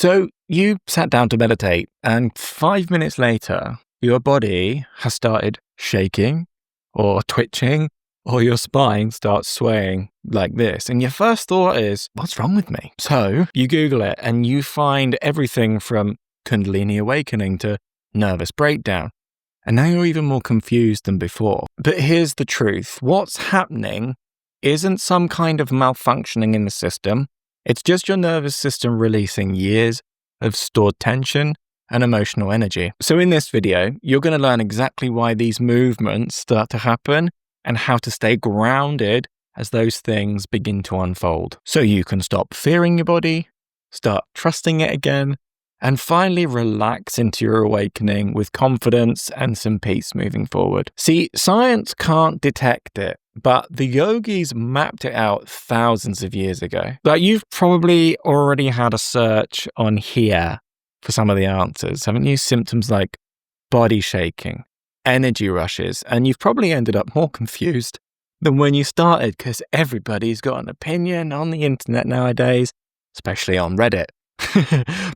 So you sat down to meditate, and 5 minutes later, your body has started shaking or twitching, or your spine starts swaying like this. And your first thought is, what's wrong with me? So you Google it and you find everything from Kundalini awakening to nervous breakdown. And now you're even more confused than before. But here's the truth. What's happening isn't some kind of malfunctioning in the system. It's just your nervous system releasing years of stored tension and emotional energy. So in this video, you're going to learn exactly why these movements start to happen and how to stay grounded as those things begin to unfold. So you can stop fearing your body, start trusting it again, and finally relax into your awakening with confidence and some peace moving forward. See, science can't detect it, but the yogis mapped it out thousands of years ago. Like, you've probably already had a search on here for some of the answers, haven't you? Symptoms like body shaking, energy rushes, and you've probably ended up more confused than when you started, because everybody's got an opinion on the internet nowadays, especially on Reddit.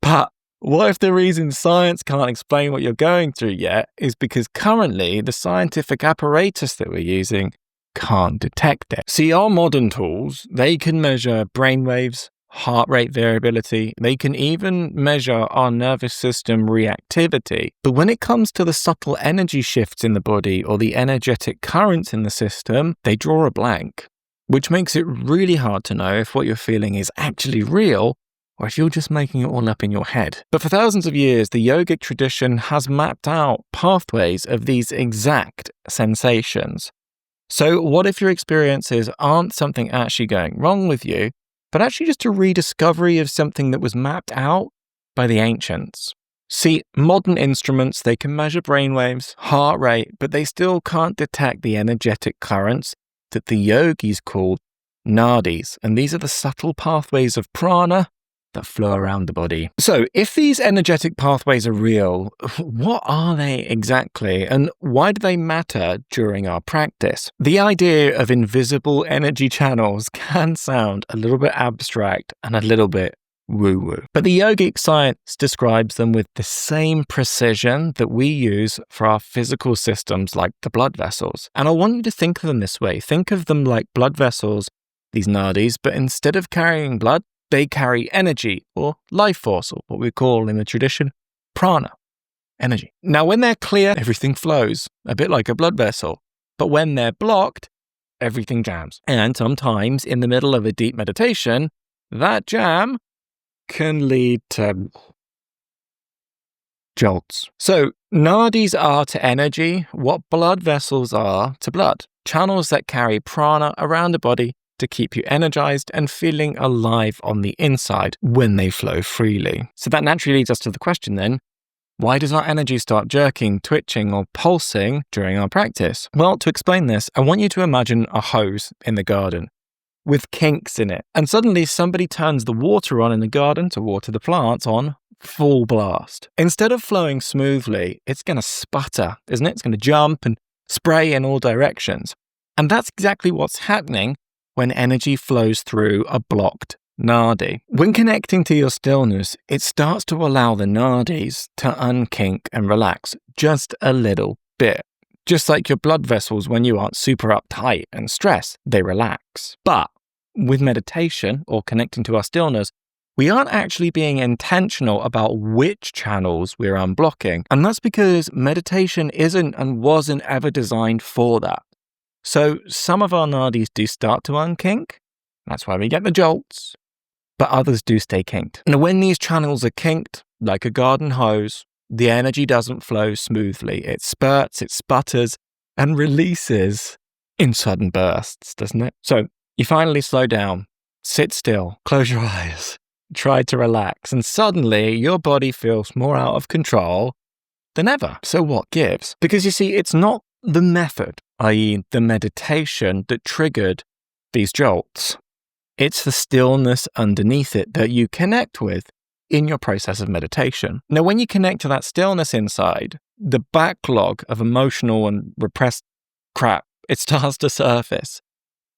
But what if the reason science can't explain what you're going through yet is because currently the scientific apparatus that we're using can't detect it? See, our modern tools, they can measure brainwaves, heart rate variability, they can even measure our nervous system reactivity. But when it comes to the subtle energy shifts in the body or the energetic currents in the system, they draw a blank, which makes it really hard to know if what you're feeling is actually real or if you're just making it all up in your head. But for thousands of years, the yogic tradition has mapped out pathways of these exact sensations. So what if your experiences aren't something actually going wrong with you, but actually just a rediscovery of something that was mapped out by the ancients? See, modern instruments, they can measure brainwaves, heart rate, but they still can't detect the energetic currents that the yogis called nadis. And these are the subtle pathways of prana that flow around the body. So if these energetic pathways are real, what are they exactly, and why do they matter during our practice? The idea of invisible energy channels can sound a little bit abstract and a little bit woo-woo, but the yogic science describes them with the same precision that we use for our physical systems like the blood vessels. And I want you to think of them this way. Think of them like blood vessels, these nadis, but instead of carrying blood, they carry energy or life force, or what we call in the tradition, prana, energy. Now, when they're clear, everything flows, a bit like a blood vessel. But when they're blocked, everything jams. And sometimes in the middle of a deep meditation, that jam can lead to jolts. So nadis are to energy what blood vessels are to blood. Channels that carry prana around the body to keep you energized and feeling alive on the inside when they flow freely. So that naturally leads us to the question then, why does our energy start jerking, twitching, or pulsing during our practice? Well, to explain this, I want you to imagine a hose in the garden with kinks in it. And suddenly somebody turns the water on in the garden to water the plants on full blast. Instead of flowing smoothly, it's going to sputter, isn't it? It's going to jump and spray in all directions. And that's exactly what's happening when energy flows through a blocked nadi. When connecting to your stillness, it starts to allow the nadis to unkink and relax just a little bit. Just like your blood vessels when you aren't super uptight and stressed, they relax. But with meditation or connecting to our stillness, we aren't actually being intentional about which channels we're unblocking. And that's because meditation isn't and wasn't ever designed for that. So some of our nadis do start to unkink. That's why we get the jolts. But others do stay kinked. And when these channels are kinked, like a garden hose, the energy doesn't flow smoothly. It spurts, it sputters, and releases in sudden bursts, doesn't it? So you finally slow down, sit still, close your eyes, try to relax, and suddenly your body feels more out of control than ever. So what gives? Because you see, it's not the method, i.e. the meditation, that triggered these jolts. It's the stillness underneath it that you connect with in your process of meditation. Now, when you connect to that stillness inside, the backlog of emotional and repressed crap, it starts to surface.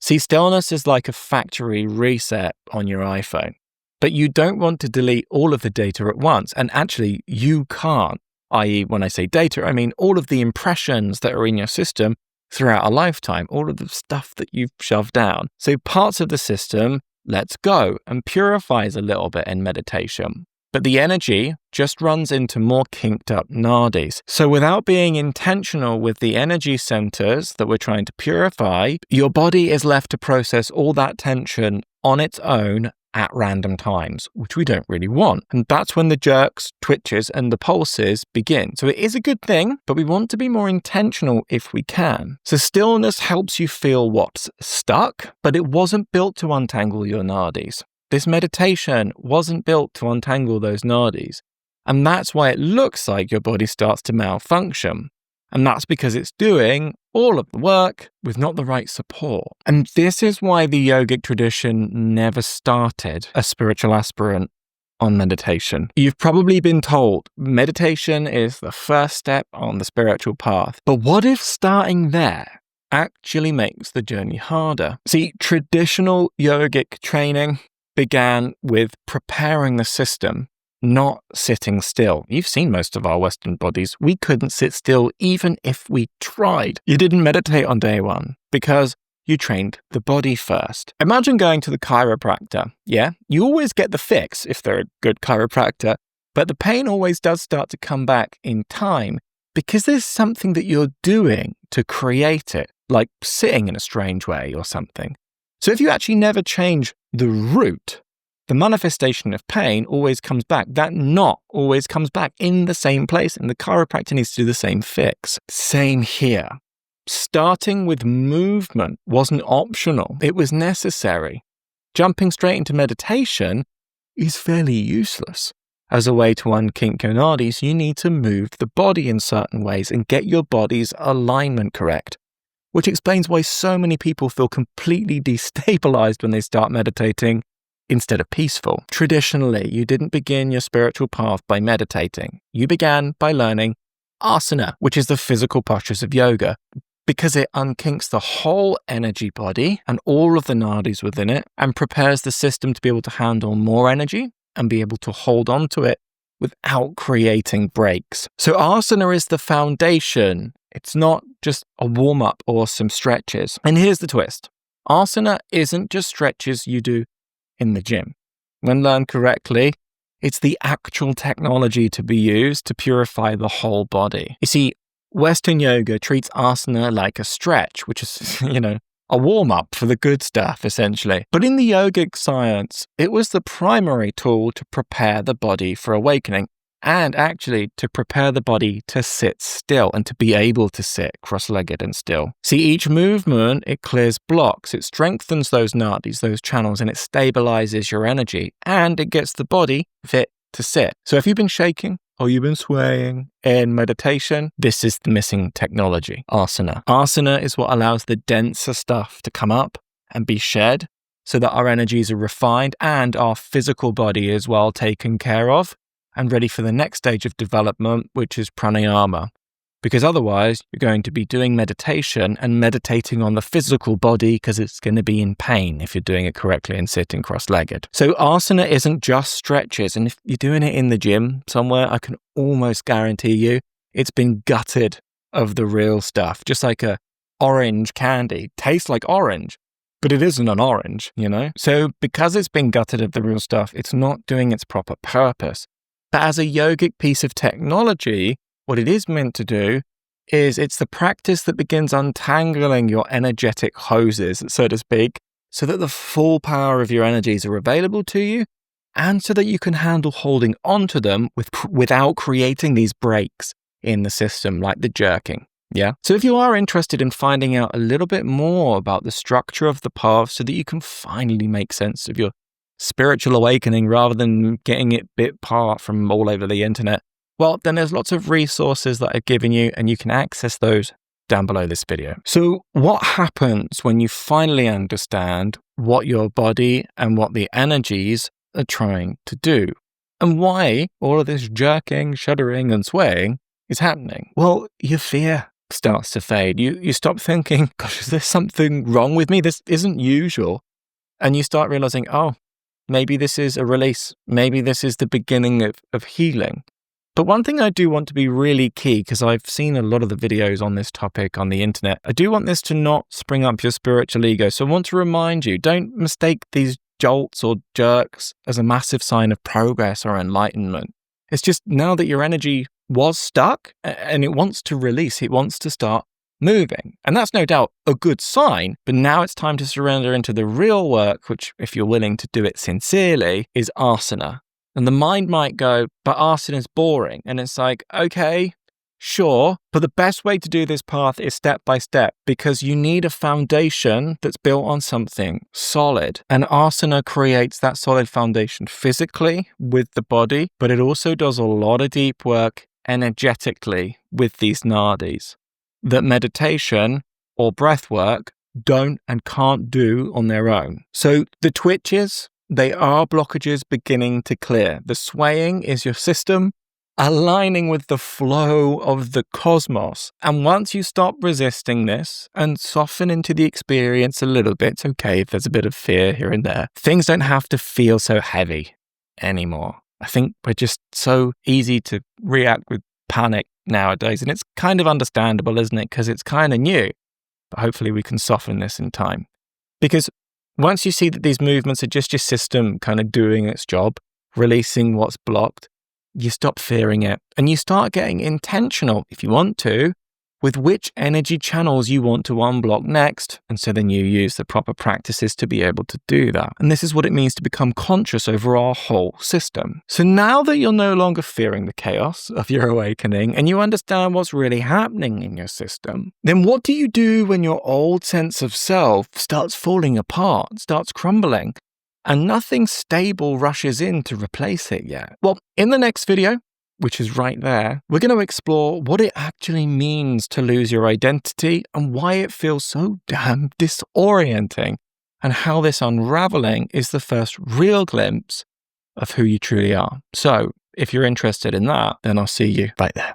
See, stillness is like a factory reset on your iPhone. But you don't want to delete all of the data at once. And actually, you can't. I.e., when I say data, I mean all of the impressions that are in your system throughout a lifetime, all of the stuff that you've shoved down. So parts of the system lets go and purifies a little bit in meditation. But the energy just runs into more kinked up nadis. So without being intentional with the energy centers that we're trying to purify, your body is left to process all that tension on its own at random times, which we don't really want. And that's when the jerks, twitches, and the pulses begin. So it is a good thing, but we want to be more intentional if we can. So stillness helps you feel what's stuck, but it wasn't built to untangle your nadis. This meditation wasn't built to untangle those nadis. And that's why it looks like your body starts to malfunction. And that's because it's doing all of the work with not the right support. And this is why the yogic tradition never started a spiritual aspirant on meditation. You've probably been told meditation is the first step on the spiritual path. But what if starting there actually makes the journey harder? See, traditional yogic training began with preparing the system, not sitting still. You've seen most of our Western bodies. We couldn't sit still even if we tried. You didn't meditate on day one because you trained the body first. Imagine going to the chiropractor. Yeah, you always get the fix if they're a good chiropractor, but the pain always does start to come back in time because there's something that you're doing to create it, like sitting in a strange way or something. So if you actually never change the root, the manifestation of pain always comes back. That knot always comes back in the same place, and the chiropractor needs to do the same fix. Same here. Starting with movement wasn't optional. It was necessary. Jumping straight into meditation is fairly useless. As a way to unkink your nadis, you need to move the body in certain ways and get your body's alignment correct, which explains why so many people feel completely destabilized when they start meditating instead of peaceful. Traditionally, you didn't begin your spiritual path by meditating. You began by learning asana, which is the physical postures of yoga, because it unkinks the whole energy body and all of the nadis within it and prepares the system to be able to handle more energy and be able to hold on to it without creating breaks. So asana is the foundation. It's not just a warm-up or some stretches. And here's the twist. Asana isn't just stretches you do in the gym. When learned correctly, it's the actual technology to be used to purify the whole body. You see, Western yoga treats asana like a stretch, which is, a warm-up for the good stuff, essentially. But in the yogic science, it was the primary tool to prepare the body for awakening, and actually to prepare the body to sit still and to be able to sit cross-legged and still. See, each movement, it clears blocks, it strengthens those nadis, those channels, and it stabilizes your energy, and it gets the body fit to sit. So if you've been shaking or you've been swaying in meditation, this is the missing technology, asana. Asana is what allows the denser stuff to come up and be shed so that our energies are refined and our physical body is well taken care of and ready for the next stage of development, which is pranayama. Because otherwise, you're going to be doing meditation and meditating on the physical body because it's going to be in pain if you're doing it correctly and sitting cross-legged. So asana isn't just stretches. And if you're doing it in the gym somewhere, I can almost guarantee you it's been gutted of the real stuff. Just like a orange candy. Tastes like orange, but it isn't an orange, So because it's been gutted of the real stuff, it's not doing its proper purpose. But as a yogic piece of technology, what it is meant to do is it's the practice that begins untangling your energetic hoses, so to speak, so that the full power of your energies are available to you and so that you can handle holding onto them without creating these breaks in the system like the jerking. Yeah. So if you are interested in finding out a little bit more about the structure of the path so that you can finally make sense of your spiritual awakening rather than getting it bit apart from all over the internet, well, then there's lots of resources that I've given you and you can access those down below this video. So what happens when you finally understand what your body and what the energies are trying to do and why all of this jerking, shuddering and swaying is happening? Well, your fear starts to fade. You stop thinking, gosh, is there something wrong with me? This isn't usual. And you start realizing, oh, Maybe this is a release. Maybe this is the beginning of healing. But one thing I do want to be really key, because I've seen a lot of the videos on this topic on the internet, I do want this to not spring up your spiritual ego. So I want to remind you, don't mistake these jolts or jerks as a massive sign of progress or enlightenment. It's just now that your energy was stuck and it wants to release, it wants to start moving. And that's no doubt a good sign, but now it's time to surrender into the real work, which, if you're willing to do it sincerely, is asana. And the mind might go, but asana is boring. And it's like, okay, sure. But the best way to do this path is step by step, because you need a foundation that's built on something solid. And asana creates that solid foundation physically with the body, but it also does a lot of deep work energetically with these nadis that meditation or breath work don't and can't do on their own. So the twitches, they are blockages beginning to clear. The swaying is your system aligning with the flow of the cosmos. And once you stop resisting this and soften into the experience a little bit, it's okay if there's a bit of fear here and there. Things don't have to feel so heavy anymore. I think we're just so easy to react with panic nowadays. And it's kind of understandable, isn't it? Because it's kind of new. But hopefully we can soften this in time. Because once you see that these movements are just your system kind of doing its job, releasing what's blocked, you stop fearing it and you start getting intentional, if you want to, with which energy channels you want to unblock next. And so then you use the proper practices to be able to do that. And this is what it means to become conscious over our whole system. So now that you're no longer fearing the chaos of your awakening and you understand what's really happening in your system, then what do you do when your old sense of self starts falling apart, starts crumbling, and nothing stable rushes in to replace it yet? Well, in the next video, which is right there, we're going to explore what it actually means to lose your identity and why it feels so damn disorienting, and how this unraveling is the first real glimpse of who you truly are. So if you're interested in that, then I'll see you right there.